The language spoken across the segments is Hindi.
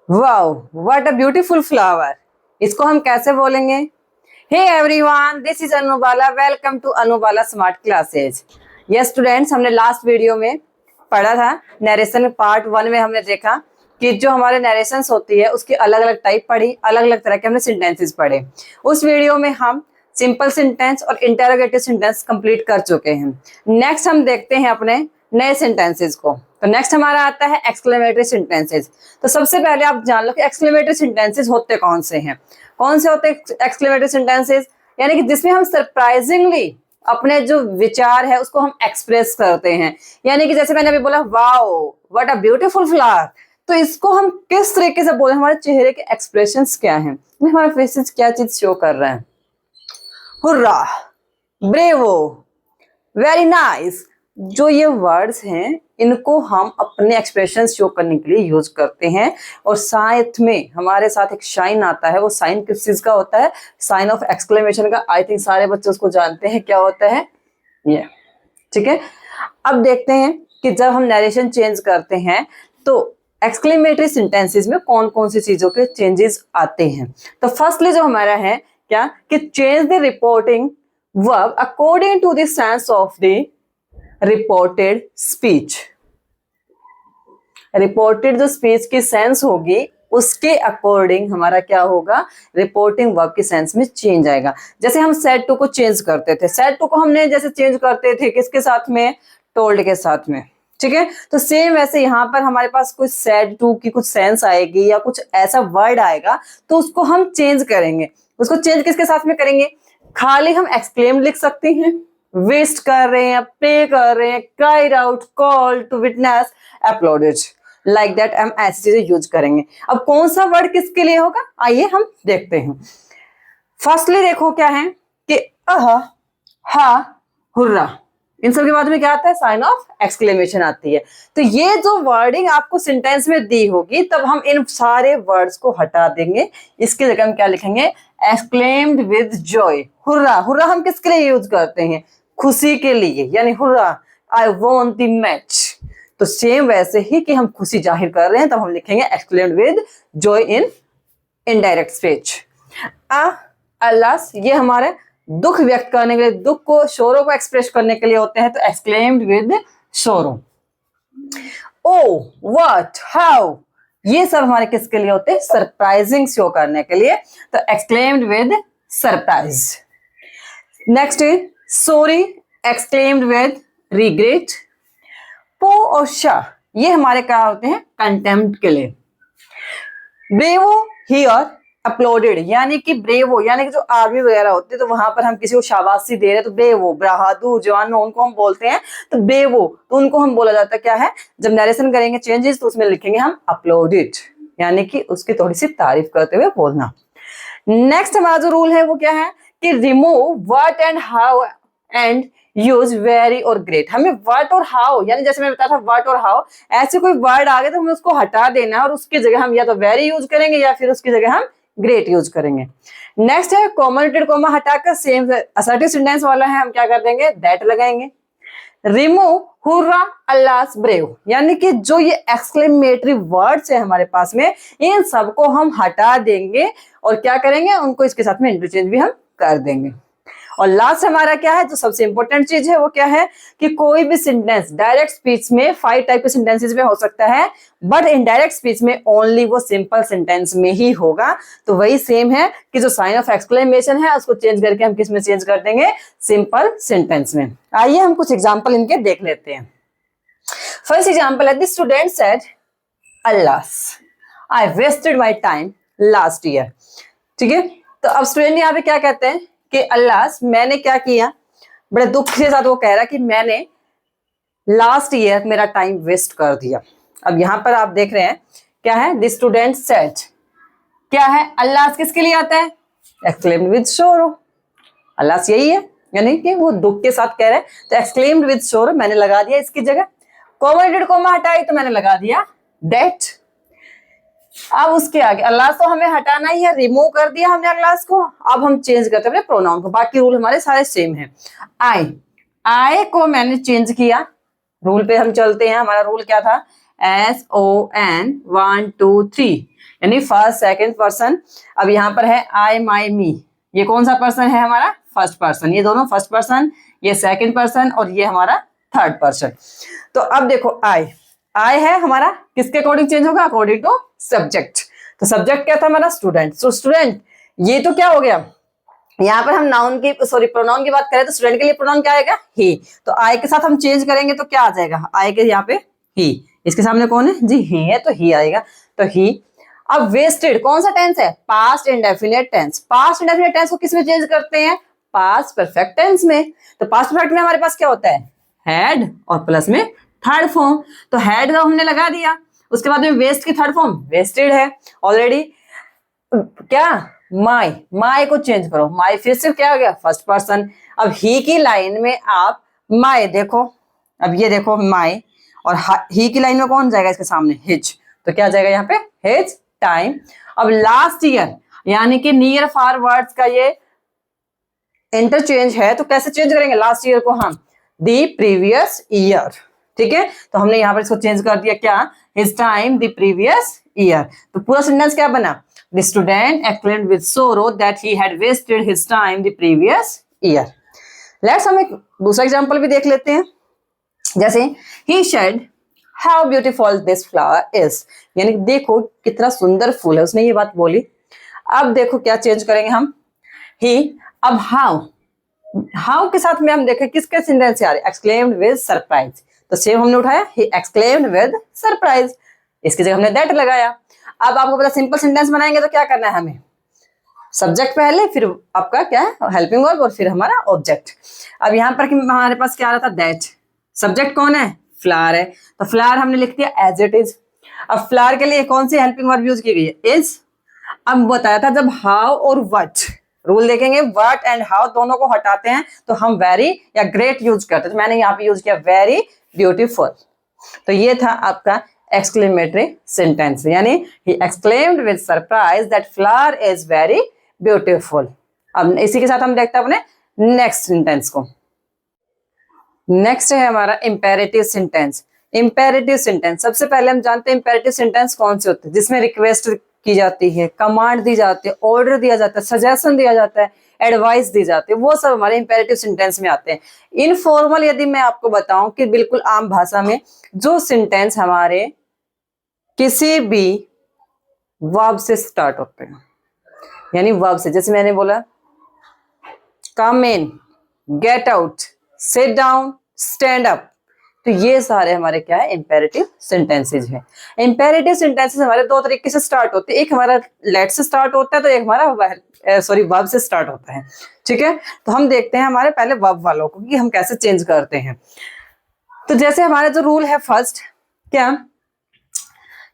Wow, what a beautiful flower. इसको हम कैसे बोलेंगे? Hey everyone, this is Anubala. Welcome to Anubala smart classes. Yes students, हमने लास्ट वीडियो में पढ़ा था नरेशन पार्ट 1 में हमने देखा कि जो हमारे नरेशंस होती है उसकी अलग अलग टाइप पढ़ी, अलग अलग तरह के हमने सेंटेंसेस पढ़े। उस वीडियो में हम सिंपल सेंटेंस और इंटरोगेटिव सेंटेंस कंप्लीट कर चुके हैं। नेक्स्ट हम देखते हैं अपने नए सेंटेंसेस को। तो नेक्स्ट हमारा आता है एक्सक्लेमेटरी सेंटेंसेस। तो सबसे पहले आप जान लो कि एक्सक्लेमेटरी सेंटेंसेस होते कौन से हैं। कौन से होते हैं एक्सक्लेमेटरी सेंटेंसेस? यानी कि जिसमें हम सरप्राइजिंगली अपने जो विचार है उसको हम एक्सप्रेस करते हैं। यानी कि जैसे मैंने अभी बोला wow what a beautiful flower, तो इसको हम किस तरीके से बोले, हमारे चेहरे के एक्सप्रेशंस क्या हैं, हमारे फेसेस क्या चीज शो कर रहे हैं। हुर्रा, ब्रेवो, वेरी नाइस, जो ये वर्ड्स हैं इनको हम अपने एक्सप्रेशन शो करने के लिए यूज करते हैं। और साथ में हमारे साथ एक साइन आता है। वो साइन किस चीज का होता है? साइन ऑफ एक्सक्लेमेशन का। आई थिंक सारे बच्चे उसको जानते हैं क्या होता है ये। ठीक है, अब देखते हैं कि जब हम नरेशन चेंज करते हैं तो एक्सक्लेमेटरी सेंटेंसेस में कौन कौन सी चीजों के चेंजेस आते हैं। तो फर्स्टली जो हमारा है क्या कि change the reporting verb according to the sense of the reported speech. Reported जो स्पीच की सेंस होगी उसके अकॉर्डिंग हमारा क्या होगा, रिपोर्टिंग वर्ब की सेंस में चेंज आएगा। जैसे हम सेड टू को चेंज करते थे, सेड टू को हमने जैसे चेंज करते थे किसके साथ में? टोल्ड के साथ में। ठीक है, तो सेम वैसे यहाँ पर हमारे पास कुछ सेड टू की कुछ सेंस आएगी या कुछ ऐसा वर्ड आएगा तो उसको हम चेंज करेंगे। उसको चेंज किसके साथ में करेंगे? खाली हम एक्सक्लेम लिख सकते हैं, विस्ट कर रहे हैं, प्रे कर रहे हैं, cried out, call to witness, applauded, like that हम ऐसी चीजें यूज करेंगे। अब कौन सा वर्ड किसके लिए होगा आइए हम देखते हैं। फर्स्टली देखो क्या है कि अह, हा, हुर्रा, इन सब के बाद में क्या आता है? साइन ऑफ एक्सक्लेमेशन आती है। तो ये जो वर्डिंग आपको सेंटेंस में दी होगी तब हम इन सारे वर्ड्स को हटा देंगे। इसकी जगह हम क्या लिखेंगे? Exclaimed with Joy. Hurrah, hurrah हम किसके लिए यूज करते हैं? खुशी के लिए, यानी hurrah I want the match. तो सेम वैसे ही कि हम खुशी जाहिर कर रहे हैं तब हम लिखेंगे exclaimed with joy in indirect speech. Alas, ये हमारे दुख व्यक्त करने के लिए, दुख को, शोरों को एक्सप्रेस करने के लिए होते हैं, तो एक्सक्लेम्ड विद शोरों। ओ, व्हाट, हाउ, ये सब हमारे किसके लिए होते हैं? सरप्राइजिंग शो करने के लिए, तो एक्सक्लेम्ड विद सरप्राइज। नेक्स्ट है सॉरी, एक्सक्लेम्ड विद रिग्रेट। पो और शा, ये हमारे क्या होते हैं? कंटेम्प्ट के लिए। ब्रेवो हियर अपलोडेड, यानी कि ब्रेवो यानी कि जो आर्मी वगैरह होते हैं तो वहां पर हम किसी को शाबाशी दे रहे हैं तो ब्रेवो, बहादुर जवान उनको हम बोलते हैं। तो ब्रेवो, तो उनको हम बोला जाता है क्या है? जब नरेशन करेंगे चेंजेस तो उसमें लिखेंगे हम अपलोडेड, यानी कि उसकी थोड़ी सी तारीफ करते हुए बोलना। नेक्स्ट हमारा जो रूल है वो क्या है कि remove what and how and use very और ग्रेट। हमें व्हाट और हाउ, यानी जैसे मैं बताया था व्हाट और हाउ, ऐसे कोई वर्ड आ गए तो हमें उसको हटा देना है और उसकी जगह हम या तो वेरी यूज करेंगे या फिर उसकी जगह हम ग्रेट यूज करेंगे। नेक्स्ट है कॉमन कोमा हटाकर सेम असर्टिव सेंटेंस वाला है, हम क्या कर देंगे? दैट लगाएंगे। रिमूव हुर्रा, अल्लास, ब्रेव, यानी कि जो ये एक्सक्लेमेटरी वर्ड्स है हमारे पास में इन सबको हम हटा देंगे और क्या करेंगे? उनको इसके साथ में इंटरचेंज भी हम कर देंगे। और लास्ट हमारा क्या है? जो सबसे इंपॉर्टेंट चीज है वो क्या है कि कोई भी सेंटेंस डायरेक्ट स्पीच में 5 टाइप के सेंटेंसेस में हो सकता है, बट इनडायरेक्ट स्पीच में ओनली वो सिंपल सेंटेंस में ही होगा। तो वही सेम है कि जो साइन ऑफ एक्सक्लेमेशन है उसको चेंज करके हम किस में चेंज कर देंगे? सिंपल सेंटेंस में। आइए हम कुछ एग्जाम्पल इनके देख लेते हैं। फर्स्ट एग्जाम्पल है the student said alas I wasted my time last year. ठीक है, तो अब स्टूडेंट यहाँ पे क्या कहते हैं कि अल्लास, मैंने क्या किया? बड़े दुख के साथ वो कह रहा कि मैंने लास्ट ईयर मेरा टाइम वेस्ट कर दिया। अब यहां पर आप देख रहे हैं क्या है? द स्टूडेंट सेड, क्या है? अल्लास किसके लिए आता है? Exclaimed with sorrow. अल्लास यही है, यानी कि वो दुख के साथ कह रहे हैं, तो एक्सक्लेम्ड विद शोरो मैंने लगा दिया इसकी जगह। कॉमा कोमा हटाई तो मैंने लगा दिया दैट। अब उसके आगे अल्लाह तो हमें हटाना ही है, रिमूव कर दिया हमने अल्लाह को। अब हम चेंज करते हैं प्रोनाउन को। बाकी रूल हमारे सारे सेम है। आई, आई को मैंने चेंज किया। रूल पे हम चलते हैं। हमारा रूल क्या था? SON 1 2 3 यानी फर्स्ट सेकंड पर्सन। अब यहाँ पर है I my me, ये कौन सा पर्सन है हमारा? First person. ये दोनों फर्स्ट पर्सन, ये सेकंड पर्सन और ये हमारा थर्ड पर्सन। तो अब देखो I है हमारा, किसके अकॉर्डिंग चेंज होगा? According to subject. तो सब्जेक्ट क्या था हमारा? स्टूडेंट। सो स्टूडेंट, ये तो क्या हो गया, यहाँ पर हम नाउन की प्रोनाउन की बात करें तो स्टूडेंट के लिए प्रोनाउन क्या आएगा? ही। तो आई के साथ हम चेंज करेंगे तो क्या आ जाएगा? आई के यहाँ पे ही, इसके सामने कौन है जी? ही है, तो ही आएगा। तो ही। अब वेस्टेड कौन सा टेंस है? Past indefinite tense. Past indefinite tense को किस में चेंज करते हैं? पास्ट परफेक्ट टेंस में। तो पास्ट परफेक्ट में हमारे पास क्या होता है? हैड और प्लस में थर्ड फॉर्म। तो हैड का हमने लगा दिया, उसके बाद में वेस्ट की थर्ड फॉर्म वेस्टेड है ऑलरेडी। क्या? माई को चेंज करो, माई फिर से क्या हो गया? First person. अब ही की लाइन में आप माई देखो, अब ये देखो माई, और ही की लाइन में कौन जाएगा इसके सामने? हिज। तो क्या जाएगा यहाँ पे? His time. अब लास्ट ईयर यानी कि नियर फार वर्ड्स का ये इंटरचेंज है, तो कैसे चेंज करेंगे लास्ट ईयर को? हम दी प्रीवियस ईयर, ठीक है। तो हमने यहाँ पर इसको चेंज कर दिया, क्या? His time the previous year. तो पूरा सेंटेंस क्या बना? The student exclaimed with sorrow that he had wasted his time the previous year. Let's हम एक दूसरा एग्जाम्पल भी देख लेते हैं। जैसे he said how beautiful this flower is, यानी देखो कितना सुंदर फूल है, उसने ये बात बोली। अब देखो क्या चेंज करेंगे हम? he। अब how के साथ में हम देखें किसके सेंटेंस आ रहे? exclaimed with surprise। तो सेम हमने उठाया, he exclaimed with surprise, इसकी जगह हमने that लगाया। अब आपको पता सिंपल सेंटेंस बनाएंगे तो क्या करना है हमें? सब्जेक्ट पहले, फिर आपका क्या है? हेल्पिंग वर्ब, और फिर हमारा ऑब्जेक्ट। अब यहाँ पर हमारे पास क्या आ रहा था? दैट। सब्जेक्ट कौन है? फ्लावर है, तो फ्लावर हमने लिख दिया एज इट इज। अब फ्लावर के लिए कौन सी हेल्पिंग वर्ब यूज की गई है? इज। अब बताया था जब हाउ और व्हाट रूल देखेंगे, व्हाट एंड हाउ दोनों को हटाते हैं तो हम वेरी या ग्रेट यूज करते हैं। तो मैंने यहाँ पे यूज किया वेरी ब्यूटीफुल। तो ये था आपका exclamatory sentence, यानी he exclaimed with surprise that flower is very beautiful। अब इसी के साथ हम देखते हैं अपने नेक्स्ट सेंटेंस को। नेक्स्ट है हमारा imperative sentence। imperative sentence सबसे पहले हम जानते हैं imperative sentence कौन से होते हैं? जिसमें रिक्वेस्ट की जाती है, कमांड दी जाती है, ऑर्डर दिया जाता है, सजेशन दिया जाता है, एडवाइस दी जाती है, वो सब हमारे इंपेरेटिव सेंटेंस में आते हैं। इनफॉर्मल यदि मैं आपको बताऊं कि बिल्कुल आम भाषा में जो सेंटेंस हमारे किसी भी वर्ब से स्टार्ट होते हैं, यानी वर्ब से, जैसे मैंने बोला come in, get out, sit down, stand up, तो ये सारे हमारे क्या है? इंपेरेटिव सेंटेंसेज हैं। इंपेरेटिव सेंटेंसेज हमारे दो तरीके से स्टार्ट होते हैं, एक हमारा लेट से स्टार्ट होता है, तो एक हमारा वर्ब से स्टार्ट होता है, ठीक है। तो हम देखते हैं हमारे पहले वर्ब वालों को कि हम कैसे चेंज करते हैं। तो जैसे हमारा जो रूल है फर्स्ट क्या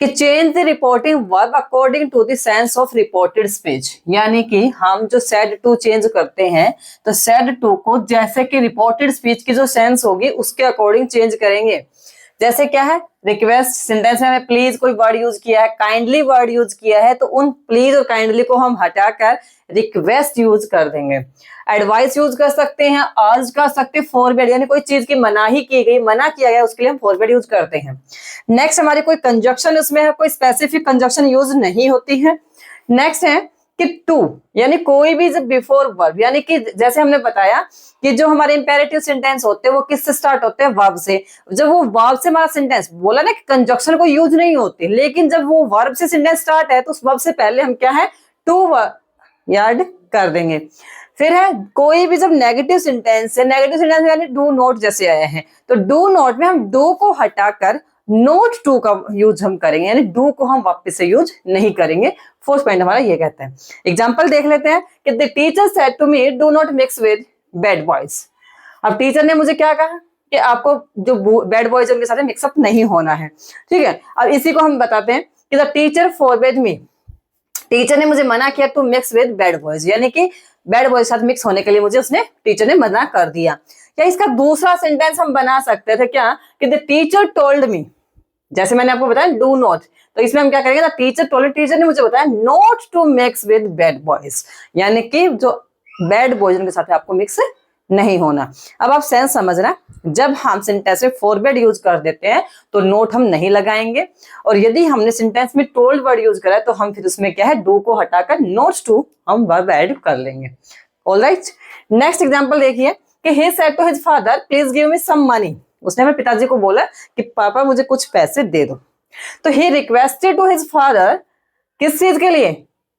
कि change the reporting verb according to the sense of reported speech, यानी कि हम जो सेड टू चेंज करते हैं तो सेड टू को जैसे कि रिपोर्टेड स्पीच की जो सेंस होगी उसके अकॉर्डिंग चेंज करेंगे। जैसे क्या है? रिक्वेस्ट सेंटेंस में हमें प्लीज कोई वर्ड यूज किया है, काइंडली वर्ड यूज किया है, तो उन प्लीज और काइंडली को हम हटाकर रिक्वेस्ट यूज कर देंगे। एडवाइस यूज कर सकते हैं, अर्ज कर सकते हैं, फॉरबिड यानी कोई चीज की मनाही की गई, मना किया गया, उसके लिए हम फॉरबिड यूज करते हैं। नेक्स्ट हमारी कोई कंजक्शन उसमें है, कोई स्पेसिफिक कंजक्शन यूज नहीं होती है। नेक्स्ट है कि टू, यानी कोई भी जब बिफोर वर्ब, यानी कि जैसे हमने बताया कि जो हमारे इंपेरेटिव सेंटेंस होते हैं वो किससे स्टार्ट होते हैं? वर्ब से। जब वो वर्ब से हमारा सेंटेंस बोला ना कि कंजक्शन को यूज नहीं होती, लेकिन जब वो वर्ब से सेंटेंस स्टार्ट है तो उस वर्ब से पहले हम क्या है? टू ऐड कर देंगे। फिर है कोई भी जब नेगेटिव सेंटेंस है, नेगेटिव सेंटेंस यानी डू नॉट जैसे आए हैं, तो डू नॉट में हम डू को हटाकर नोट टू का यूज हम करेंगे, यानी डू को हम वापस से यूज नहीं करेंगे। फोर्थ पॉइंट हमारा ये कहता है। एग्जांपल देख लेते हैं कि the teacher said to me do not mix with bad boys. अब टीचर ने मुझे क्या कहा कि आपको जो बैड बॉयज उनके साथ मिक्सअप नहीं होना है, ठीक है। अब इसी को हम बताते हैं कि the teacher forbid me, teacher ने मुझे मना किया to mix with bad boys, यानी कि बैड बॉयज के साथ मिक्स होने के लिए मुझे उसने टीचर ने मना कर दिया। या इसका दूसरा सेंटेंस हम बना सकते थे क्या कि द टीचर टोल्ड मी, जैसे मैंने आपको बताया डू नॉट, तो इसमें हम क्या करेंगे? द टीचर टोल्ड, टीचर ने मुझे बताया not to mix with bad boys, यानी कि जो बैड बॉयज के साथ आपको मिक्स नहीं होना। अब आप सेंस समझना, जब हम सेंटेंस में फॉरवर्ड यूज कर देते हैं तो नोट हम नहीं लगाएंगे, और यदि हमने सेंटेंस में टोल्ड वर्ड यूज करा है तो हम फिर उसमें क्या है, डू को हटाकर नोट्स टू हम वर्ब ऐड कर लेंगे। ऑलराइट, नेक्स्ट एग्जांपल देखिए कि he said to his father please give me some money। उसने अपने पिताजी को बोला कि पापा मुझे कुछ पैसे दे दो। तो he requested to his father, किस चीज के लिए,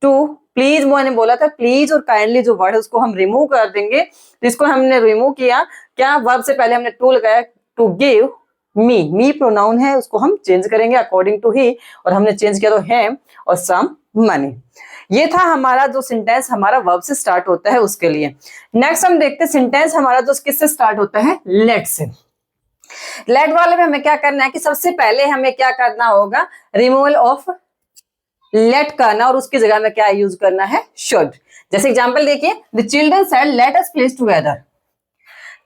टू, प्लीज मैंने बोला था, प्लीज और काइंडली जो वर्ड है उसको हम रिमूव कर देंगे, तो इसको हमने रिमूव किया, क्या वर्ब से पहले हमने टू लगाया, टू गिव मी प्रोनाउन है उसको हम चेंज करेंगे अकॉर्डिंग टू ही, और हमने चेंज किया तो है और सम मनी। ये था हमारा जो सेंटेंस हमारा वर्ब से स्टार्ट होता है उसके लिए। नेक्स्ट हम देखते हैं सेंटेंस हमारा जो किससे स्टार्ट होता है, लेट से। लेट वाले में हमें क्या करना है कि सबसे पहले हमें क्या करना होगा, रिमूवल ऑफ लेट करना, और उसकी जगह में क्या यूज करना है, शुड। जैसे एग्जांपल देखिए, the children said let us play together.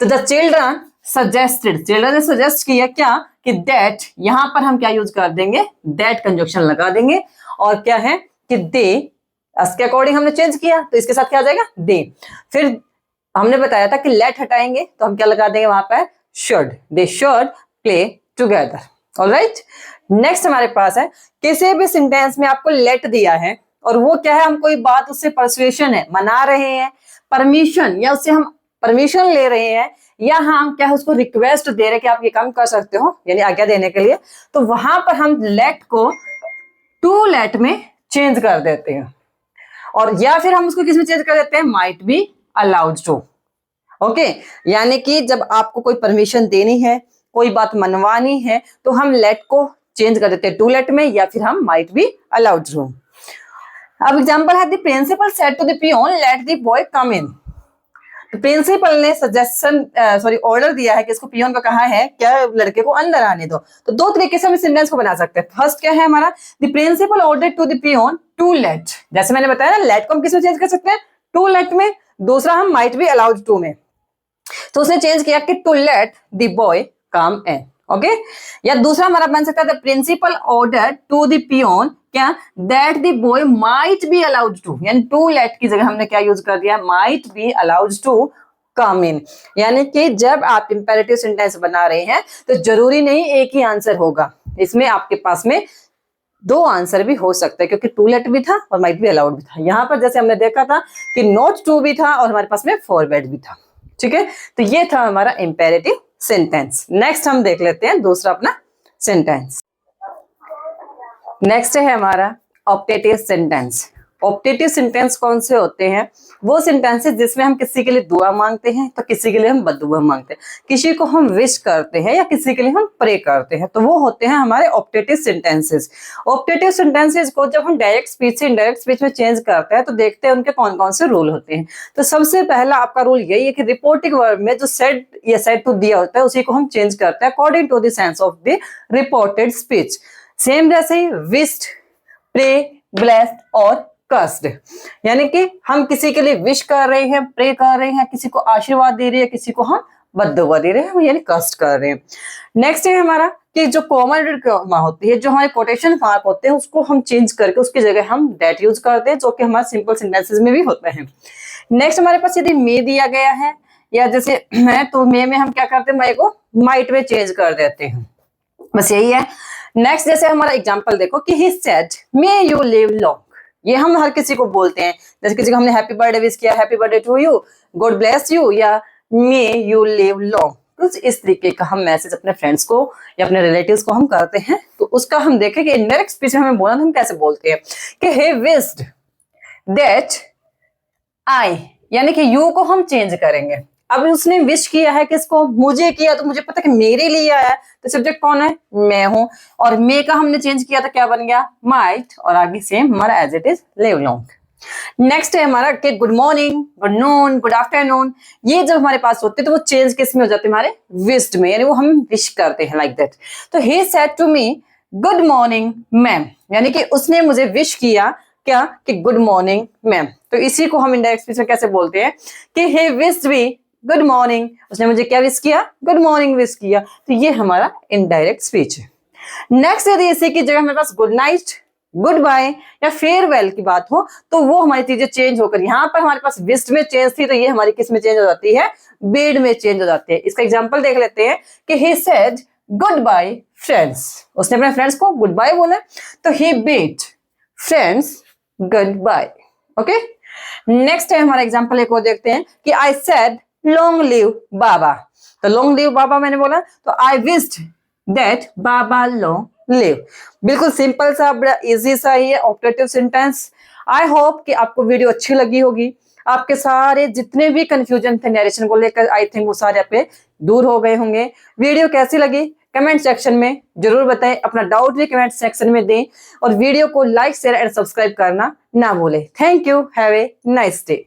तो द चिल्ड्रन सजेस्टेड, चिल्ड्रन ने सजेस्ट किया क्या कि दैट, यहां पर हम क्या यूज कर देंगे, दैट कंजक्शन लगा देंगे, और क्या है कि दे, इसके अकॉर्डिंग हमने चेंज किया तो इसके साथ क्या आ जाएगा, दे। फिर हमने बताया था कि लेट हटाएंगे तो हम क्या लगा देंगे वहां पर, should, they should play together. Alright, next हमारे पास है, किसी भी सेंटेंस में आपको लेट दिया है और वो क्या है, हम कोई बात उससे परसुएशन है, मना रहे हैं, परमिशन, या उससे हम परमिशन ले रहे हैं, या हम क्या है उसको रिक्वेस्ट दे रहे हैं कि आप ये काम कर सकते हो, यानी आज्ञा देने के लिए, तो वहां पर हम लेट को टू लेट में चेंज कर देते हैं, और या फिर हम उसको किस में चेंज कर देते हैं, might be allowed to. Okay, यानी कि जब आपको कोई परमिशन देनी है, कोई बात मनवानी है, तो हम लेट को चेंज कर देते हैं टू लेट में, या फिर हम माइट बी अलाउड टू। अब एग्जांपल है, the principal said to the peon let the boy come in. Principal ने सजेशन ऑर्डर दिया है कि इसको पियोन को कहा है क्या, लड़के को अंदर आने दो। तो दो तरीके से हम सेंटेंस को बना सकते हैं। फर्स्ट क्या है हमारा, the principal order to the peon to let, जैसे मैंने बताया ना, लेट को हम किस में चेंज कर सकते हैं, टू लेट में। दूसरा हम माइट बी अलाउड टू में, तो उसने चेंज किया कि to let the boy come in. Okay, या दूसरा हमारा बन सकता है, the principal order to the peon क्या, that the boy might be allowed to, यानी टू लेट की जगह हमने क्या यूज कर दिया, might be allowed to come in. यानी कि जब आप इंपेरेटिव सेंटेंस बना रहे हैं तो जरूरी नहीं एक ही आंसर होगा, इसमें आपके पास में दो आंसर भी हो सकता है, क्योंकि टू लेट भी था और माइट बी अलाउड भी था। यहां पर जैसे हमने देखा था कि नॉट टू भी था और हमारे पास में फॉरवर्ड भी था। ठीक है, तो ये था हमारा इंपेरेटिव सेंटेंस। नेक्स्ट हम देख लेते हैं दूसरा अपना सेंटेंस। नेक्स्ट है हमारा ऑप्टेटिव सेंटेंस। ऑप्टेटिव सेंटेंस कौन से होते हैं, वो सेंटेंसेस जिसमें हम किसी के लिए दुआ मांगते हैं तो किसी के लिए हम बददुआ मांगते हैं, किसी को हम विश करते हैं या किसी के लिए हम प्रे करते हैं, तो वो होते हैं हमारे ऑप्टेटिव सेंटेंसेस। ऑप्टेटिव सेंटेंसेस को जब हम डायरेक्ट स्पीच से इनडायरेक्ट स्पीच में चेंज करते हैं तो देखते हैं उनके कौन कौन से रूल होते हैं। तो सबसे पहला आपका रूल यही है कि रिपोर्टिंग वर्ब में जो सेड या सेड टू दिया होता है उसी को हम चेंज करते हैं according to the sense of the reported speech. Same जैसे ही विश्ड, प्रे, ब्लेस्ड और कस्ड, यानी कि हम किसी के लिए विश कर रहे हैं, प्रे कर रहे हैं, किसी को आशीर्वाद दे रहे हैं, किसी को हम बद्दुआ दे रहे हैं, यानी कस्ट कर रहे हैं। नेक्स्ट है हमारा कि जो कॉमन होती है, जो हमारे कोटेशन मार्क होते हैं उसको हम चेंज करके उसकी जगह हम दैट यूज करते हैं, जो कि हमारे सिंपल सेंटेंसेस में भी होते हैं। नेक्स्ट हमारे पास यदि मे दिया गया है या जैसे मैं, तो मे में हम क्या करते हैं, मैं को माइट में चेंज कर देते हैं, बस यही है। नेक्स्ट जैसे हमारा एग्जांपल देखो कि he said may you live long, ये हम हर किसी को बोलते हैं, जैसे किसी को हमने हैप्पी बर्थडे विश किया, happy birthday to you, god bless you, या मे यू लिव लॉन्ग। तो इस तरीके का हम मैसेज अपने फ्रेंड्स को या अपने रिलेटिव्स को हम करते हैं। तो उसका हम देखें कि इनडायरेक्ट स्पीच में हमें बोलना हम कैसे बोलते हैं कि he wished that I, यानी कि यू को हम चेंज करेंगे। अब उसने विश किया है किसको, मुझे किया, तो मुझे पता कि मेरे लिए आया है, तो सब्जेक्ट कौन है, मैं हूं, और मे का हमने चेंज किया तो क्या बन गया, माइट, और आगे सेम हमारा as it is live long. Next है हमारा कि good morning, good noon, good afternoon, ये जब हमारे पास होते हैं तो वो चेंज किस में हो जाते हैं, हमारे विश्ड में, यानी वो हम विश करते हैं लाइक दैट। तो he said to me good morning ma'am, यानी कि उसने मुझे विश किया क्या कि गुड मॉर्निंग मैम। तो इसी को हम इनडायरेक्ट स्पीच में कैसे बोलते हैं कि he wished me good morning, उसने मुझे क्या विश किया, गुड मॉर्निंग विश किया। तो ये हमारा इनडायरेक्ट स्पीच है। नेक्स्ट यदि इसी की जगह हमारे पास गुड नाइट, गुड बाय या फेयरवेल की बात हो तो वो हमारी चीजें चेंज होकर यहाँ पर हमारे पास विश्ड में चेंज थी, तो ये हमारी किस में चेंज हो जाती है, बिड में चेंज हो जाती है। इसका एग्जांपल देख लेते हैं कि he said good bye friends, उसने अपने फ्रेंड्स को गुड बाय बोला, तो he bid friends good bye. Okay, next है हमारा एग्जांपल एक और देखते हैं कि I said लॉन्ग लिव बाबा, तो लॉन्ग लिव बाबा मैंने बोला, तो I wished that Baba long live. बिल्कुल सिंपल सा, बड़ा इजी सा ही है ऑपरेटिव सेंटेंस। आई होप कि आपको वीडियो अच्छी लगी होगी, आपके सारे जितने भी कंफ्यूजन थे नरेशन को लेकर, आई थिंक वो सारे पे दूर हो गए होंगे। वीडियो कैसी लगी कमेंट सेक्शन में जरूर बताएं, अपना डाउट भी कमेंट सेक्शन में दें, और वीडियो को लाइक शेयर एंड सब्सक्राइब करना ना भूलें। Thank you, have a nice day.